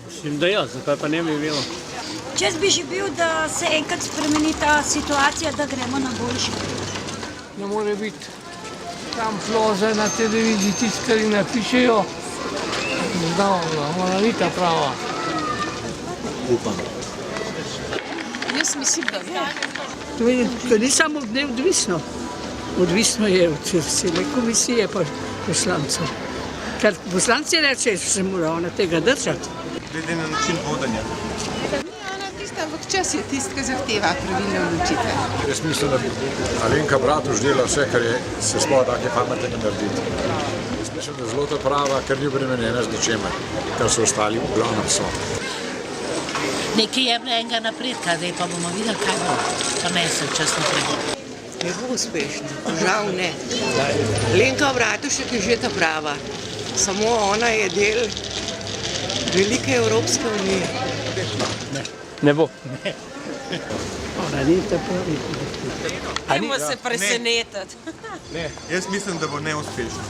Mislim, da ja, zakaj pa ne bi bilo? Čez bi živel, da se enkrat spremeni ta situacija, da gremo na boljši. Ne more biti tam ploze na televiziji, tiskali napišejo, mora biti ta prava. Upam. Jaz mislim, da ne. To ni samo od neodvisno. Odvisno je od cele komisije pa poslancev. Ker poslanci reče, da se mora ona tega držati. Glede na način vodenja. Ampak čas je tisti, ki zahteva pravilne odločitve. Jaz mislim, da Alenka Bratuš dela vse, kar se sploh take pametnega narediti. Jaz mislim, da je zelo ta prava, ker ni obremenjena z ničemer, kar so ostali v glavnem so. Nekaj je bilo enega napredka, zdaj pa bomo videli, kaj bo prinesel čas naprej. Ne bo uspešno, žal ne. Alenka Bratušek je že ta prava, samo ona je del velike Evropske unije. Ne bo. Ona ni ta pravi. Ajmo se presenetiti. Jaz mislim, da bo neuspešno.